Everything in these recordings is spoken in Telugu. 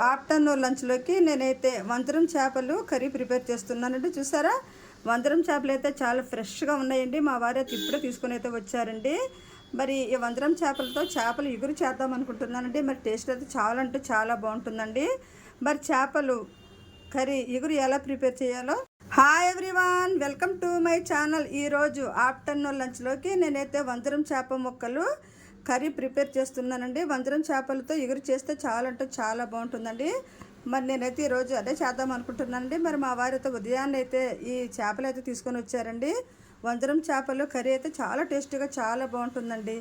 ఆఫ్టర్నూన్ లంచ్లోకి నేనైతే వంతరం చేపలు కర్రీ ప్రిపేర్ చేస్తున్నానండి. చూసారా, వంతరం చేపలు అయితే చాలా ఫ్రెష్గా ఉన్నాయండి. మా వారు అయితే ఇప్పుడే తీసుకుని అయితే వచ్చారండి. మరి ఈ వంతరం చేపలతో చేపలు ఇగురు చేద్దాం అనుకుంటున్నానండి. మరి టేస్ట్ అయితే చాలా అంటే చాలా బాగుంటుందండి. మరి చేపలు కర్రీ ఇగురు ఎలా ప్రిపేర్ చేయాలో. Hi everyone, welcome to my channel. ఈరోజు ఆఫ్టర్నూన్ లంచ్లోకి నేనైతే వంతరం చేప ముక్కలు కర్రీ ప్రిపేర్ చేస్తున్నానండి. వంజరం చేపలతో ఎగురు చేస్తే చాలా అంటే చాలా బాగుంటుందండి. మరి నేనైతే ఈరోజు అదే చేద్దాం అనుకుంటున్నానండి. మరి మా వారైతే ఉదయాన్నే అయితే ఈ చేపలు అయితే తీసుకొని వచ్చారండి. వంజరం చేపలు కర్రీ అయితే చాలా టేస్టీగా చాలా బాగుంటుందండి.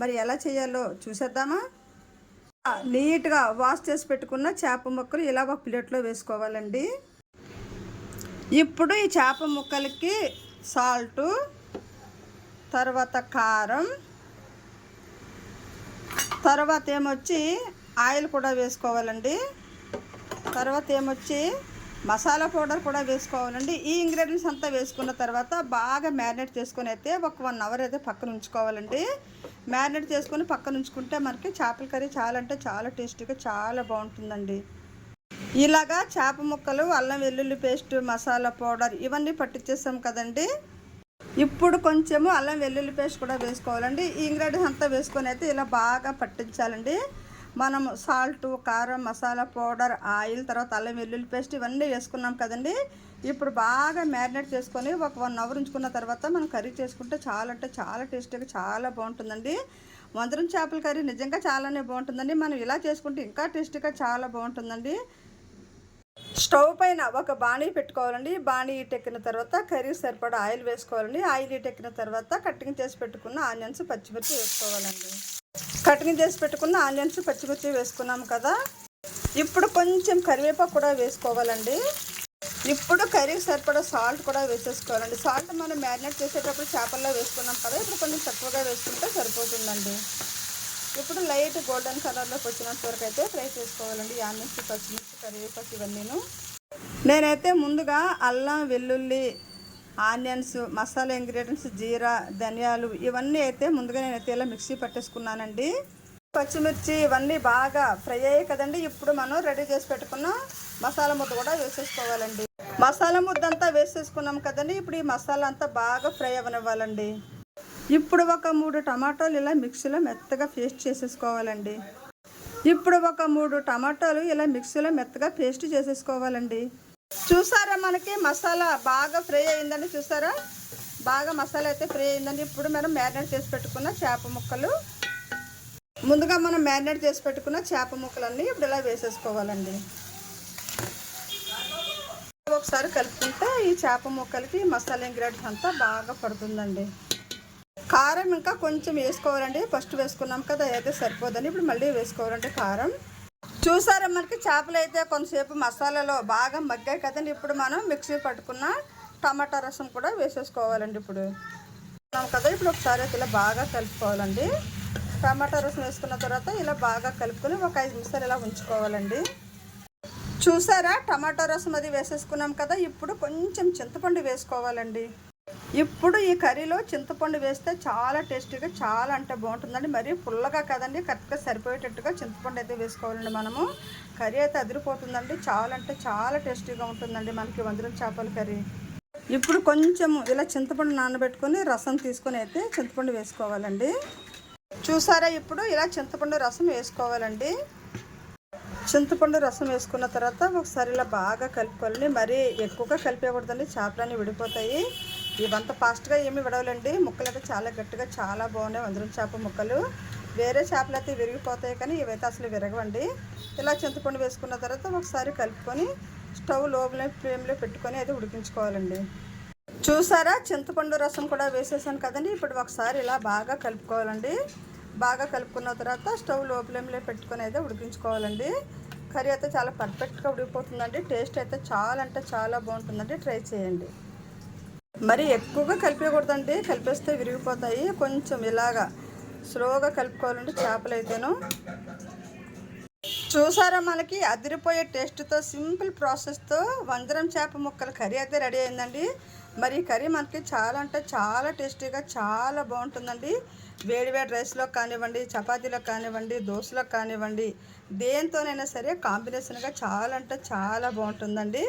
మరి ఎలా చేయాలో చూసేద్దామా. నీట్గా వాష్ చేసి పెట్టుకున్న చేప ముక్కలు ఇలా ఒక ప్లేట్లో వేసుకోవాలండి. ఇప్పుడు ఈ చేప ముక్కలకి సాల్టు, తర్వాత కారం, తర్వాత ఏమొచ్చి ఆయిల్ కూడా వేసుకోవాలండి. తర్వాత ఏమొచ్చి మసాలా పౌడర్ కూడా వేసుకోవాలండి. ఈ ఇంగ్రీడియంట్స్ అంతా వేసుకున్న తర్వాత బాగా మ్యారినేట్ చేసుకొని అయితే ఒక 1 అవర్ అయితే పక్కన ఉంచుకోవాలండి. మ్యారినేట్ చేసుకొని పక్కన ఉంచుకుంటే మనకి చేపల కర్రీ చాలా అంటే చాలా టేస్టీగా చాలా బాగుంటుందండి. ఇలాగా చేప ముక్కలు, అల్లం వెల్లుల్లి పేస్ట్, మసాలా పౌడర్ ఇవన్నీ పట్టించేసాం కదండి. ఇప్పుడు కొంచెము అల్లం వెల్లుల్లి పేస్ట్ కూడా వేసుకోవాలండి. ఈ ఇంగ్రీడియంట్స్ అంతా వేసుకొని అయితే ఇలా బాగా పట్టించాలండి. మనము సాల్టు, కారం, మసాలా పౌడర్, ఆయిల్, తర్వాత అల్లం వెల్లుల్లి పేస్ట్ ఇవన్నీ వేసుకున్నాం కదండి. ఇప్పుడు బాగా మ్యారినేట్ చేసుకొని ఒక 1 అవర్ ఉంచుకున్న తర్వాత మనం కర్రీ చేసుకుంటే చాలా అంటే చాలా టేస్టీగా చాలా బాగుంటుందండి. వంజరం చేపల కర్రీ నిజంగా చాలానే బాగుంటుందండి. మనం ఇలా చేసుకుంటే ఇంకా టేస్టీగా చాలా బాగుంటుందండి. స్టవ్ పైన ఒక బాణీ పెట్టుకోవాలండి. బాణీ హీటెక్కిన తర్వాత కర్రీ సరిపడా ఆయిల్ వేసుకోవాలండి. ఆయిల్ హీటెక్కిన తర్వాత కటింగ్ చేసి పెట్టుకున్న ఆనియన్స్, పచ్చిమిర్చి వేసుకోవాలండి. కటింగ్ చేసి పెట్టుకున్న ఆనియన్స్, పచ్చిమిర్చి వేసుకున్నాం కదా. ఇప్పుడు కొంచెం కరివేపాకు కూడా వేసుకోవాలండి. ఇప్పుడు కర్రీకి సరిపడా సాల్ట్ కూడా వేసేసుకోవాలండి. సాల్ట్ మనం మ్యారినేట్ చేసేటప్పుడు చేపల్లో వేసుకున్నాం కదా, ఇప్పుడు కొంచెం తక్కువగా వేసుకుంటే సరిపోతుందండి. ఇప్పుడు లైట్ గోల్డెన్ కలర్లోకి వచ్చినంత వరకు అయితే ఫ్రై చేసుకోవాలండి. ఆనియన్స్, పచ్చిమిర్చి, కరివేపాకు ఇవన్నీను. నేనైతే ముందుగా అల్లం, వెల్లుల్లి, ఆనియన్స్, మసాలా ఇంగ్రీడియంట్స్, జీరా, ధనియాలు ఇవన్నీ అయితే ముందుగా నేనైతే ఇలా మిక్సీ పట్టేసుకున్నానండి. పచ్చిమిర్చి ఇవన్నీ బాగా ఫ్రై అయ్యాయి కదండి. ఇప్పుడు మనం రెడీ చేసి పెట్టుకున్న మసాలా ముద్ద కూడా వేసేసుకోవాలండి. మసాలా ముద్ద అంతా వేసేసుకున్నాం కదండి. ఇప్పుడు ఈ మసాలా అంతా బాగా ఫ్రై అవ్వనివ్వాలండి. ఇప్పుడు ఒక 3 టమాటాలు ఇలా మిక్సీలో మెత్తగా పేస్ట్ చేసేసుకోవాలండి. ఇప్పుడు ఒక 3 టమాటాలు ఇలా మిక్సీలో మెత్తగా పేస్ట్ చేసేసుకోవాలండి. చూసారా, మనకి మసాలా బాగా ఫ్రై అయిందండి. చూసారా, బాగా మసాలా అయితే ఫ్రై అయిందండి. ఇప్పుడు మనం మ్యారినేట్ చేసి పెట్టుకున్న చేప ముక్కలు, ముందుగా మనం మ్యారినేట్ చేసి పెట్టుకున్న చేప ముక్కలన్నీ ఇప్పుడు ఇలా వేసేసుకోవాలండి. ఒకసారి కలుపుకుంటే ఈ చేప ముక్కలకి మసాలా ఇంగ్రీడియంట్స్ అంతా బాగా పడుతుందండి. కారం ఇంకా కొంచెం వేసుకోవాలండి. ఫస్ట్ వేసుకున్నాం కదా, అయితే సరిపోదండి. ఇప్పుడు మళ్ళీ వేసుకోవాలండి కారం. చూసారా, మనకి చేపలు అయితే కొంతసేపు మసాలాలో బాగా మగ్గాయి కదండి. ఇప్పుడు మనం మిక్సీ పట్టుకున్న టమాటా రసం కూడా వేసేసుకోవాలండి. ఇప్పుడు కదా, ఇప్పుడు ఒకసారి అయితే ఇలా బాగా కలుపుకోవాలండి. టమాటా రసం వేసుకున్న తర్వాత ఇలా బాగా కలుపుకొని ఒక 5 నిమిషాలు ఇలా ఉంచుకోవాలండి. చూసారా, టమాటా రసం అది వేసేసుకున్నాం కదా. ఇప్పుడు కొంచెం చింతపండు వేసుకోవాలండి. ఇప్పుడు ఈ కర్రీలో చింతపండు వేస్తే చాలా టేస్టీగా చాలా అంటే బాగుంటుందండి. మరీ పుల్లగా కదండి, కరెక్ట్గా సరిపోయేటట్టుగా చింతపండు అయితే వేసుకోవాలండి. మనము కర్రీ అయితే అదిరిపోతుందండి. చాలా అంటే చాలా టేస్టీగా ఉంటుందండి మనకి వంజరం చేపల కర్రీ. ఇప్పుడు కొంచెము ఇలా చింతపండు నానబెట్టుకొని రసం తీసుకొని అయితే చింతపండు వేసుకోవాలండి. చూసారా, ఇప్పుడు ఇలా చింతపండు రసం వేసుకోవాలండి. చింతపండు రసం వేసుకున్న తర్వాత ఒకసారి ఇలా బాగా కలుపుకోవాలండి. మరీ ఎక్కువగా కలిపేయకూడదండి, చేపలన్నీ విడిపోతాయి. ఇవంతా ఫాస్ట్గా ఏమి విడవలండి. ముక్కలు అయితే చాలా గట్టిగా చాలా బాగున్నాయి వంజరం చేప ముక్కలు. వేరే చేపలు అయితే విరిగిపోతాయి కానీ ఇవైతే అసలు విరగవండి. ఇలా చింతపండు వేసుకున్న తర్వాత ఒకసారి కలుపుకొని స్టవ్ లో ఫ్లేమ్లో పెట్టుకొని అయితే ఉడికించుకోవాలండి. చూసారా, చింతపండు రసం కూడా వేసేసాను కదండి. ఇప్పుడు ఒకసారి ఇలా బాగా కలుపుకోవాలండి. బాగా కలుపుకున్న తర్వాత స్టవ్ లో ఫ్లేమ్లో పెట్టుకొని అయితే ఉడికించుకోవాలండి. కర్రీ అయితే చాలా పర్ఫెక్ట్గా ఉడికిపోతుందండి. టేస్ట్ అయితే చాలా అంటే చాలా బాగుంటుందండి. ట్రై చేయండి. మరి ఎక్కువగా కలిపేయకూడదండి, కలిపేస్తే విరిగిపోతాయి. కొంచెం ఇలాగా స్లోగా కలుపుకోవాలండి చేపలు అయితేను. చూసారా, మనకి అదిరిపోయే టేస్ట్తో సింపుల్ ప్రాసెస్తో వంజరం చేప ముక్కల కర్రీ అయితే రెడీ అయిందండి. మరి ఈ కర్రీ మనకి చాలా అంటే చాలా టేస్టీగా చాలా బాగుంటుందండి. వేడివేడి రైస్లో కానివ్వండి, చపాతీలో కానివ్వండి, దోశలో కానివ్వండి, దేంతోనైనా సరే కాంబినేషన్గా చాలా అంటే చాలా బాగుంటుందండి.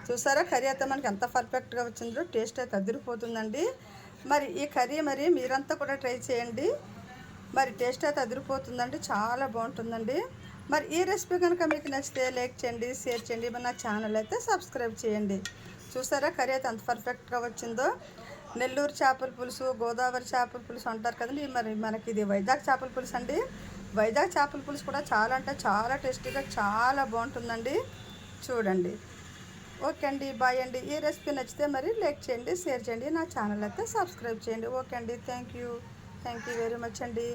చూసారా కర్రీ అయితే మనకి ఎంత పర్ఫెక్ట్గా వచ్చిందో, టేస్ట్ అయితే అదిరిపోతుందండి. మరి ఈ కర్రీ మరి మీరంతా కూడా ట్రై చేయండి. మరి టేస్ట్ అయితే అదిరిపోతుందండి, చాలా బాగుంటుందండి. మరి ఈ రెసిపీ కనుక మీకు నచ్చితే లైక్ చేయండి, షేర్ చేయండి, మరి నా ఛానల్ అయితే సబ్స్క్రైబ్ చేయండి. చూసారా కర్రీ అయితే ఎంత పర్ఫెక్ట్గా వచ్చిందో. నెల్లూరు చేపల పులుసు, గోదావరి చేపల పులుసు అంటారు కదండి, మరి మనకి ఇది వైజాగ్ చేపల పులుసు అండి. వైజాగ్ చేపల పులుసు కూడా చాలా అంటే చాలా టేస్టీగా చాలా బాగుంటుందండి. చూడండి. ఓకే అండి, బాయ్ అండి. ఈ రెసిపీ నచ్చితే మరి లైక్ చేయండి, షేర్ చేయండి, నా ఛానల్ అయితే సబ్స్క్రైబ్ చేయండి. ఓకే అండి, థ్యాంక్ యూ వెరీ మచ్ అండి.